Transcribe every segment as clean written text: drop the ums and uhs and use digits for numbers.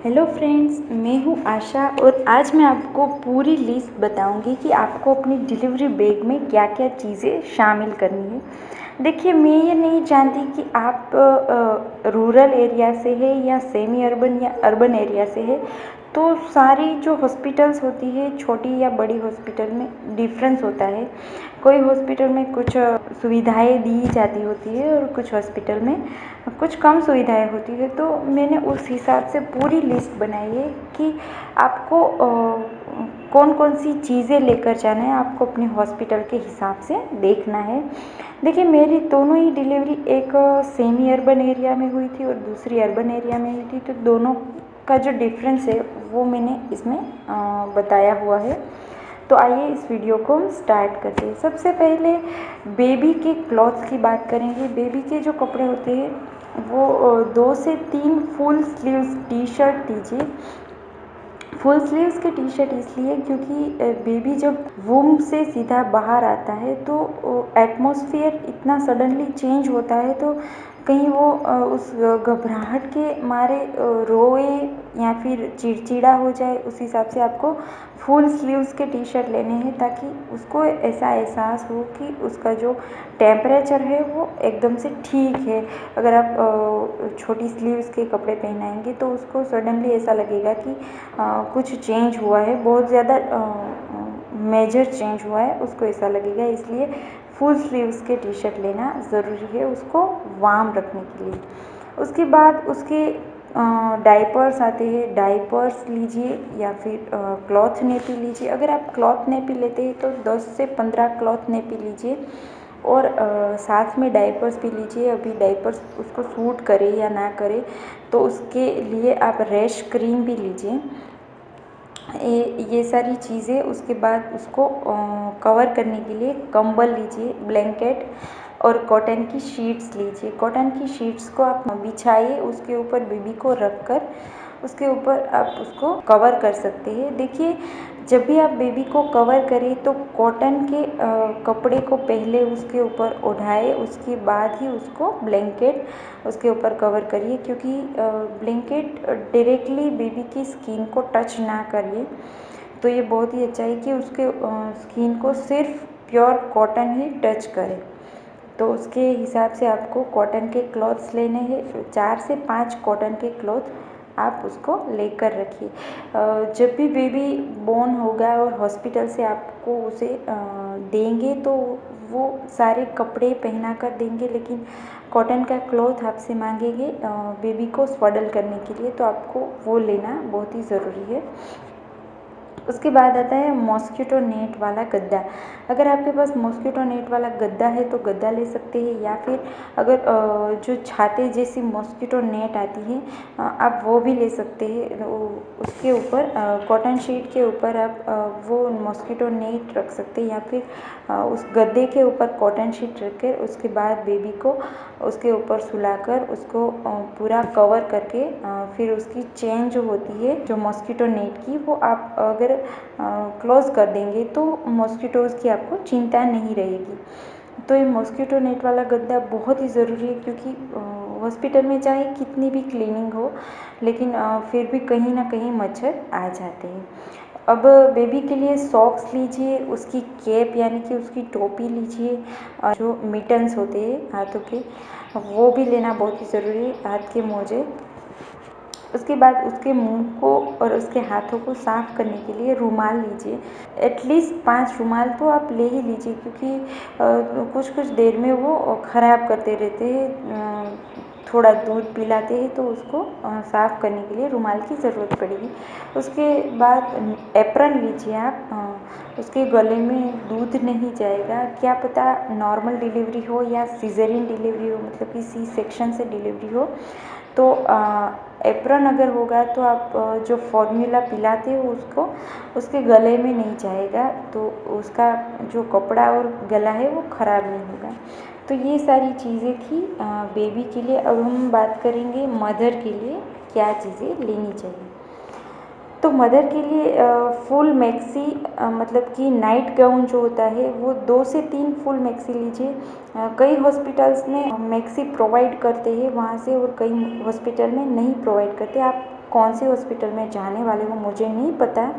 Hello friends, मैं हूँ आशा और आज मैं आपको पूरी लिस्ट बताऊंगी कि आपको अपनी डिलीवरी बैग में क्या क्या चीज़ें शामिल करनी है। देखिए, मैं ये नहीं जानती कि आप रूरल एरिया से है या सेमी अर्बन या अर्बन एरिया से है। तो सारी जो हॉस्पिटल्स होती है, छोटी या बड़ी हॉस्पिटल में डिफरेंस होता है। कोई हॉस्पिटल में कुछ सुविधाएं दी जाती होती है और कुछ हॉस्पिटल में कुछ कम सुविधाएं होती है। तो मैंने उस हिसाब से पूरी लिस्ट बनाई है कि आपको कौन कौन सी चीज़ें लेकर जाना है, आपको अपने हॉस्पिटल के हिसाब से देखना है। देखिए, मेरी दोनों ही डिलीवरी एक सेमी अर्बन एरिया में हुई थी और दूसरी अर्बन एरिया में हुई थी। तो दोनों का जो डिफरेंस है वो मैंने इसमें बताया हुआ है। तो आइए इस वीडियो को हम स्टार्ट करते हैं। सबसे पहले बेबी के क्लॉथ्स की बात करेंगे। बेबी के जो कपड़े होते हैं वो 2 से 3 फुल स्लीव्स टी शर्ट दीजिए। फुल स्लीव्स के टी शर्ट इसलिए क्योंकि बेबी जब वूम से सीधा बाहर आता है तो एटमॉस्फेयर इतना सडनली चेंज होता है, तो कहीं वो उस घबराहट के मारे रोए या फिर चिड़चिड़ा हो जाए। उस हिसाब से आपको फुल स्लीव्स के टी शर्ट लेने हैं ताकि उसको ऐसा एहसास हो कि उसका जो टेम्परेचर है वो एकदम से ठीक है। अगर आप छोटी स्लीव्स के कपड़े पहनाएंगे तो उसको सडनली ऐसा लगेगा कि कुछ चेंज हुआ है, बहुत ज़्यादा मेजर चेंज हुआ है, उसको ऐसा लगेगा। इसलिए फुल स्लीव्स के टी शर्ट लेना ज़रूरी है उसको वार्म रखने के लिए। उसके बाद उसके डायपर्स आते हैं, डायपर्स लीजिए या फिर क्लॉथ नेपी लीजिए। अगर आप क्लॉथ नेपी लेते हैं तो 10 से 15 क्लॉथ नेपी लीजिए और साथ में डायपर्स भी लीजिए। अभी डायपर्स उसको सूट करे या ना करे तो उसके लिए आप रैश क्रीम भी लीजिए। ये सारी चीज़ें। उसके बाद उसको कवर करने के लिए कंबल लीजिए, ब्लैंकेट और कॉटन की शीट्स लीजिए। कॉटन की शीट्स को आप बिछाइए, उसके ऊपर बेबी को रखकर उसके ऊपर आप उसको कवर कर सकते हैं। देखिए, जब भी आप बेबी को कवर करें तो कॉटन के कपड़े को पहले उसके ऊपर ओढ़ाए, उसके बाद ही उसको ब्लैंकेट उसके ऊपर कवर करिए, क्योंकि ब्लैंकेट डायरेक्टली बेबी की स्किन को टच ना करिए। तो ये बहुत ही अच्छा है कि उसके स्किन को सिर्फ प्योर कॉटन ही टच करे। तो उसके हिसाब से आपको कॉटन के क्लॉथ्स लेने हैं। 4 से 5 कॉटन के क्लॉथ आप उसको लेकर रखिए। जब भी बेबी बोर्न होगा और हॉस्पिटल से आपको उसे देंगे तो वो सारे कपड़े पहना कर देंगे, लेकिन कॉटन का क्लॉथ आपसे मांगेंगे बेबी को स्waddle करने के लिए, तो आपको वो लेना बहुत ही ज़रूरी है। उसके बाद आता है मॉस्किटो नेट वाला गद्दा। अगर आपके पास मॉस्किटो नेट वाला गद्दा है तो गद्दा ले सकते हैं, या फिर अगर जो छाते जैसी मॉस्किटो नेट आती है आप वो भी ले सकते हैं। उसके ऊपर कॉटन शीट के ऊपर आप वो मॉस्किटो नेट रख सकते हैं, या फिर उस गद्दे के ऊपर कॉटन शीट रख कर उसके बाद बेबी को उसके ऊपर सुलाकर उसको पूरा कवर करके फिर उसकी चेन जो होती है जो मॉस्किटो नेट की, वो आप अगर क्लोज़ कर देंगे तो मॉस्किटोज़ की आपको चिंता नहीं रहेगी। तो ये मॉस्किटो नेट वाला गद्दा बहुत ही ज़रूरी है, क्योंकि हॉस्पिटल में चाहे कितनी भी क्लीनिंग हो, लेकिन फिर भी कहीं ना कहीं मच्छर आ जाते हैं। अब बेबी के लिए सॉक्स लीजिए, उसकी कैप यानी कि उसकी टोपी लीजिए, और जो मिटन्स होते हैं हाथों के वो भी लेना बहुत ही ज़रूरी है, हाथ के मोजे। उसके बाद उसके मुंह को और उसके हाथों को साफ़ करने के लिए रुमाल लीजिए। एटलीस्ट 5 रुमाल तो आप ले ही लीजिए, क्योंकि कुछ कुछ देर में वो ख़राब करते रहते हैं। थोड़ा दूध पिलाते हैं तो उसको साफ़ करने के लिए रुमाल की ज़रूरत पड़ेगी। उसके बाद एप्रन लीजिए आप। उसके गले में दूध नहीं जाएगा। क्या पता नॉर्मल डिलीवरी हो या सिज़ेरियन डिलीवरी हो, मतलब कि सी सेक्शन से डिलीवरी हो, तो एप्रन अगर होगा तो आप जो फॉर्मूला पिलाते हो उसको उसके गले में नहीं जाएगा, तो उसका जो कपड़ा और गला है वो ख़राब नहीं होगा। तो ये सारी चीज़ें थी बेबी के लिए। अब हम बात करेंगे मदर के लिए क्या चीज़ें लेनी चाहिए। तो मदर के लिए फुल मैक्सी मतलब कि नाइट गाउन जो होता है वो 2 से 3 फुल मैक्सी लीजिए। कई हॉस्पिटल्स में मैक्सी प्रोवाइड करते हैं वहाँ से, और कई हॉस्पिटल में नहीं प्रोवाइड करते। आप कौन से हॉस्पिटल में जाने वाले हो मुझे नहीं पता,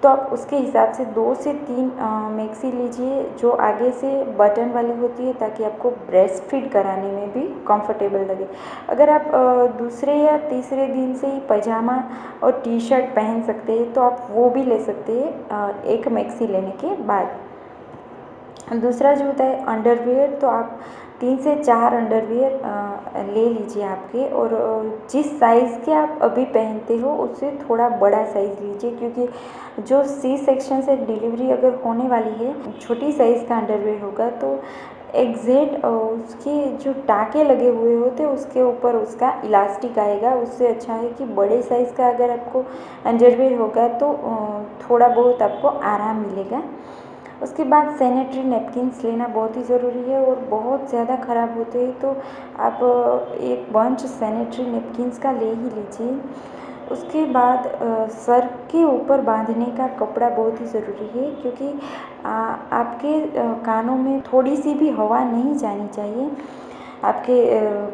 तो आप उसके हिसाब से 2 से 3 मैक्सी लीजिए जो आगे से बटन वाली होती है, ताकि आपको ब्रेस्ट फीड कराने में भी कंफर्टेबल लगे। अगर आप दूसरे या तीसरे दिन से ही पजामा और टी शर्ट पहन सकते हैं तो आप वो भी ले सकते हैं एक मैक्सी लेने के बाद। दूसरा जो होता है अंडरवियर, तो आप 3 से 4 अंडरवियर ले लीजिए आपके, और जिस साइज़ के आप अभी पहनते हो उससे थोड़ा बड़ा साइज़ लीजिए, क्योंकि जो सी सेक्शन से डिलीवरी अगर होने वाली है, छोटी साइज़ का अंडरवियर होगा तो एग्जैक्ट उसके जो टाके लगे हुए होते हैं उसके ऊपर उसका इलास्टिक आएगा। उससे अच्छा है कि बड़े साइज़ का अगर आपको अंडरवियर होगा तो थोड़ा बहुत आपको आराम मिलेगा। उसके बाद सैनिटरी नैपकिन्स लेना बहुत ही ज़रूरी है, और बहुत ज़्यादा ख़राब होते हैं तो आप एक बंच सैनिटरी नैपकिन्स का ले ही लीजिए। उसके बाद सर के ऊपर बांधने का कपड़ा बहुत ही ज़रूरी है, क्योंकि आपके कानों में थोड़ी सी भी हवा नहीं जानी चाहिए आपके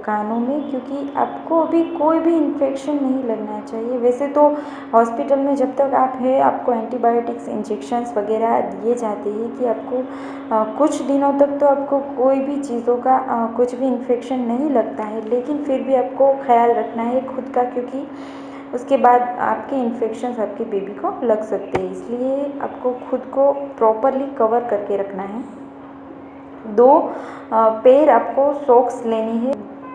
कानों में, क्योंकि आपको अभी कोई भी इन्फेक्शन नहीं लगना चाहिए। वैसे तो हॉस्पिटल में जब तक आप हैं आपको एंटीबायोटिक्स इंजेक्शंस वगैरह दिए जाते हैं कि आपको कुछ दिनों तक तो आपको कोई भी चीज़ों का कुछ भी इन्फेक्शन नहीं लगता है, लेकिन फिर भी आपको ख्याल रखना है खुद का, क्योंकि उसके बाद आपके इन्फेक्शंस आपके बेबी को लग सकते हैं, इसलिए आपको खुद को प्रॉपरली कवर करके रखना है। 2 पेयर आपको सॉक्स लेनी है,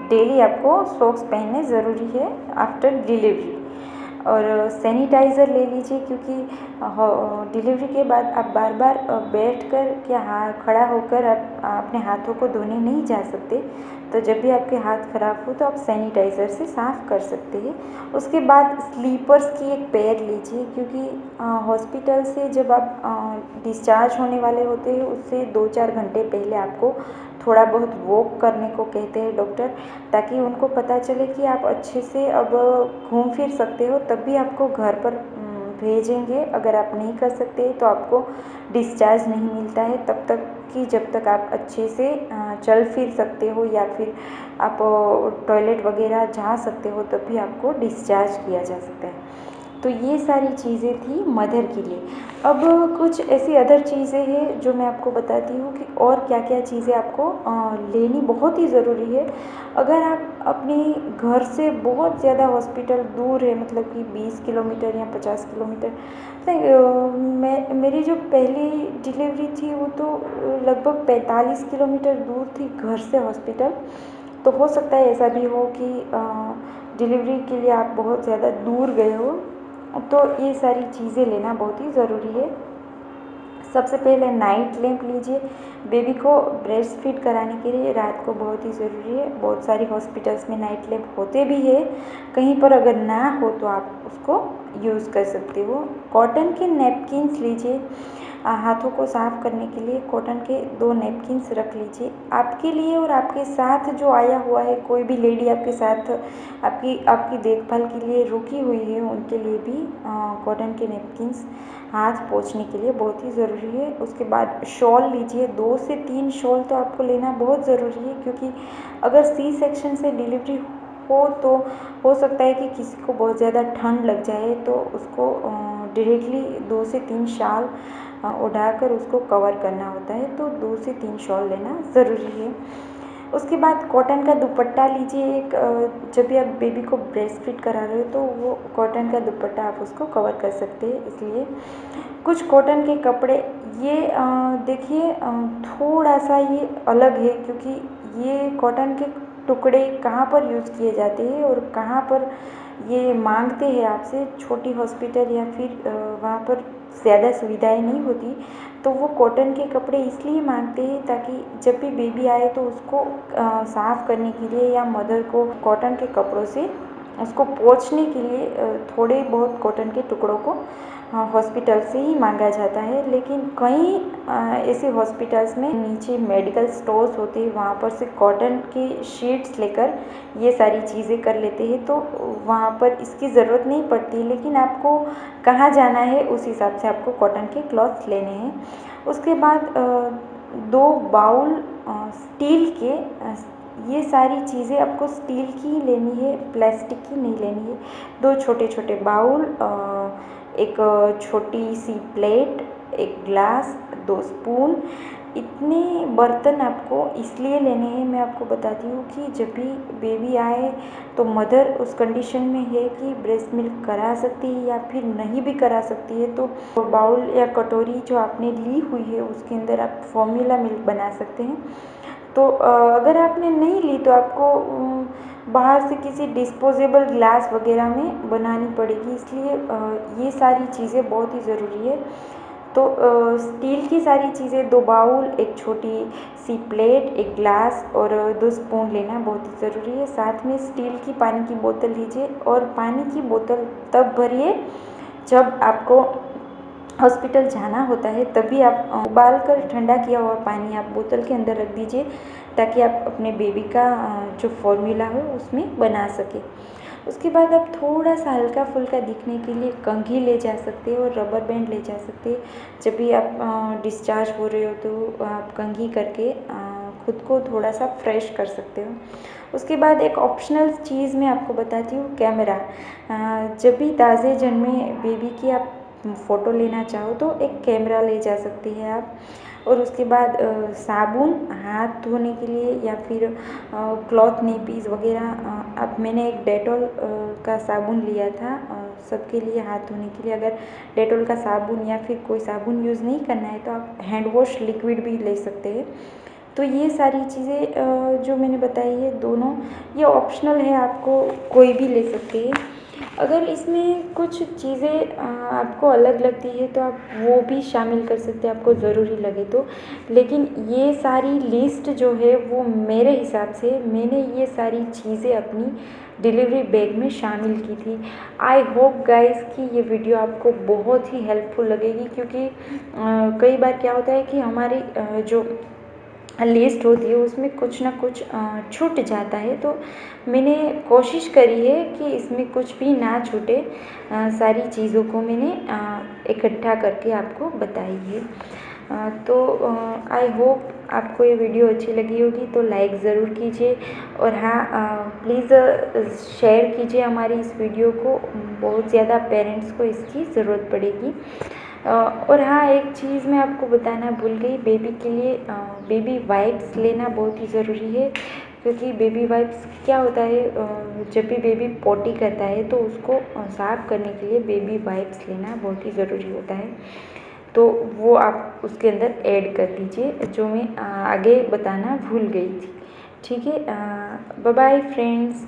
डेली आपको सॉक्स पहनने ज़रूरी है आफ्टर डिलीवरी। और सैनिटाइज़र ले लीजिए, क्योंकि डिलीवरी के बाद आप बार बार बैठकर या खड़ा होकर आप अपने हाथों को धोने नहीं जा सकते, तो जब भी आपके हाथ खराब हो तो आप सैनिटाइज़र से साफ़ कर सकते हैं। उसके बाद स्लीपर्स की एक पेयर लीजिए, क्योंकि हॉस्पिटल से जब आप डिस्चार्ज होने वाले होते हैं उससे 2-4 घंटे पहले आपको थोड़ा बहुत वॉक करने को कहते हैं डॉक्टर, ताकि उनको पता चले कि आप अच्छे से अब घूम फिर सकते हो, तब भी आपको घर पर भेजेंगे। अगर आप नहीं कर सकते तो आपको डिस्चार्ज नहीं मिलता है तब तक कि जब तक आप अच्छे से चल फिर सकते हो या फिर आप टॉयलेट वगैरह जा सकते हो, तब भी आपको डिस्चार्ज किया जा सकता है। तो ये सारी चीज़ें थी मदर के लिए। अब कुछ ऐसी अदर चीज़ें हैं जो मैं आपको बताती हूँ कि और क्या क्या चीज़ें आपको लेनी बहुत ही ज़रूरी है। अगर आप अपने घर से बहुत ज़्यादा हॉस्पिटल दूर है, मतलब कि 20 किलोमीटर या 50 किलोमीटर, मेरी जो पहली डिलीवरी थी वो तो लगभग 45 किलोमीटर दूर थी घर से हॉस्पिटल। तो हो सकता है ऐसा भी हो कि डिलीवरी के लिए आप बहुत ज़्यादा दूर गए हो, तो ये सारी चीज़ें लेना बहुत ही ज़रूरी है। सबसे पहले नाइट लैंप लीजिए, बेबी को ब्रेस्ट फीड कराने के लिए रात को बहुत ही ज़रूरी है। बहुत सारी हॉस्पिटल्स में नाइट लैंप होते भी है, कहीं पर अगर ना हो तो आप उसको यूज़ कर सकते हो। कॉटन के नैपकिन्स लीजिए, हाथों को साफ़ करने के लिए कॉटन के 2 नैपकिन्स रख लीजिए आपके लिए, और आपके साथ जो आया हुआ है कोई भी लेडी आपके साथ आपकी देखभाल के लिए रुकी हुई है उनके लिए भी कॉटन के नैपकिन्स हाथ पोंछने के लिए बहुत ही ज़रूरी है। उसके बाद शॉल लीजिए, 2 से 3 शॉल तो आपको लेना बहुत ज़रूरी है, क्योंकि अगर सी सेक्शन से डिलीवरी हो तो हो सकता है कि किसी को बहुत ज़्यादा ठंड लग जाए, तो उसको डायरेक्टली 2 से 3 शाल उठाकर उसको कवर करना होता है, तो 2 से 3 शॉल लेना ज़रूरी है। उसके बाद कॉटन का दुपट्टा लीजिए एक, जब भी आप बेबी को ब्रेस्ट फीड करा रहे हो तो वो कॉटन का दुपट्टा आप उसको कवर कर सकते हैं। इसलिए कुछ कॉटन के कपड़े ये देखिए थोड़ा सा ये अलग है, क्योंकि ये कॉटन के टुकड़े कहाँ पर यूज़ किए जाते हैं और कहाँ पर ये मांगते हैं आपसे, छोटी हॉस्पिटल या फिर वहाँ पर ज़्यादा सुविधाएं नहीं होती, तो वो कॉटन के कपड़े इसलिए मांगते हैं ताकि जब भी बेबी आए तो उसको साफ़ करने के लिए या मदर को कॉटन के कपड़ों से उसको पोंछने के लिए थोड़े बहुत कॉटन के टुकड़ों को हॉस्पिटल से ही मांगा जाता है। लेकिन कई ऐसे हॉस्पिटल्स में नीचे मेडिकल स्टोर्स होते हैं, वहाँ पर से कॉटन की शीट्स लेकर ये सारी चीज़ें कर लेते हैं, तो वहाँ पर इसकी ज़रूरत नहीं पड़ती। लेकिन आपको कहाँ जाना है उस हिसाब से आपको कॉटन के क्लॉथ्स लेने हैं। उसके बाद 2 बाउल स्टील के ये सारी चीज़ें आपको स्टील की ही लेनी है, प्लास्टिक की नहीं लेनी है। 2 छोटे छोटे बाउल, एक छोटी सी प्लेट, एक ग्लास, 2 स्पून, इतने बर्तन आपको इसलिए लेने हैं। मैं आपको बताती हूँ कि जब भी बेबी आए तो मदर उस कंडीशन में है कि ब्रेस्ट मिल्क करा सकती है या फिर नहीं भी करा सकती है, तो बाउल या कटोरी जो आपने ली हुई है उसके अंदर आप फॉर्मूला मिल्क बना सकते हैं। तो अगर आपने नहीं ली तो आपको बाहर से किसी डिस्पोजेबल ग्लास वगैरह में बनानी पड़ेगी, इसलिए ये सारी चीज़ें बहुत ही ज़रूरी है। तो स्टील की सारी चीज़ें, 2 बाउल, एक छोटी सी प्लेट, एक ग्लास और 2 स्पून लेना बहुत ही ज़रूरी है। साथ में स्टील की पानी की बोतल लीजिए और पानी की बोतल तब भरिए जब आपको हॉस्पिटल जाना होता है, तभी आप उबाल कर ठंडा किया हुआ पानी आप बोतल के अंदर रख दीजिए, ताकि आप अपने बेबी का जो फॉर्मूला हो उसमें बना सकें। उसके बाद आप थोड़ा सा हल्का फुल्का दिखने के लिए कंघी ले जा सकते हो और रबर बैंड ले जा सकते हैं। जब भी आप डिस्चार्ज हो रहे हो तो आप कंघी करके खुद को थोड़ा सा फ्रेश कर सकते हो। उसके बाद एक ऑप्शनल चीज़ मैं आपको बताती हूँ, कैमरा। जब भी ताज़े जन्मे बेबी की आप फ़ोटो लेना चाहो तो एक कैमरा ले जा सकती है आप। और उसके बाद साबुन हाथ धोने के लिए या फिर क्लॉथ नेपीज़ वगैरह, अब मैंने एक डेटॉल का साबुन लिया था सबके लिए हाथ धोने के लिए। अगर डेटॉल का साबुन या फिर कोई साबुन यूज़ नहीं करना है तो आप हैंड वॉश लिक्विड भी ले सकते हैं। तो ये सारी चीज़ें जो मैंने बताई है दोनों, ये ऑप्शनल है, आपको कोई भी ले सकते हैं। अगर इसमें कुछ चीज़ें आपको अलग लगती है तो आप वो भी शामिल कर सकते हैं, आपको ज़रूरी लगे तो। लेकिन ये सारी लिस्ट जो है वो मेरे हिसाब से मैंने ये सारी चीज़ें अपनी डिलीवरी बैग में शामिल की थी। आई होप गाइस कि ये वीडियो आपको बहुत ही हेल्पफुल लगेगी, क्योंकि कई बार क्या होता है कि हमारी जो लिस्ट होती है उसमें कुछ ना कुछ छूट जाता है। तो मैंने कोशिश करी है कि इसमें कुछ भी ना छूटे, सारी चीज़ों को मैंने इकट्ठा करके आपको बताई है। तो आई होप आपको ये वीडियो अच्छी लगी होगी, तो लाइक ज़रूर कीजिए और हाँ प्लीज़ शेयर कीजिए हमारी इस वीडियो को। बहुत ज़्यादा पेरेंट्स को इसकी ज़रूरत पड़ेगी। और हाँ, एक चीज़ मैं आपको बताना भूल गई, बेबी के लिए बेबी वाइप्स लेना बहुत ही ज़रूरी है। क्योंकि बेबी वाइप्स क्या होता है, जब भी बेबी पोटी करता है तो उसको साफ़ करने के लिए बेबी वाइप्स लेना बहुत ही ज़रूरी होता है। तो वो आप उसके अंदर ऐड कर दीजिए, जो मैं आगे बताना भूल गई थी। ठीक है, बाय बाय फ्रेंड्स।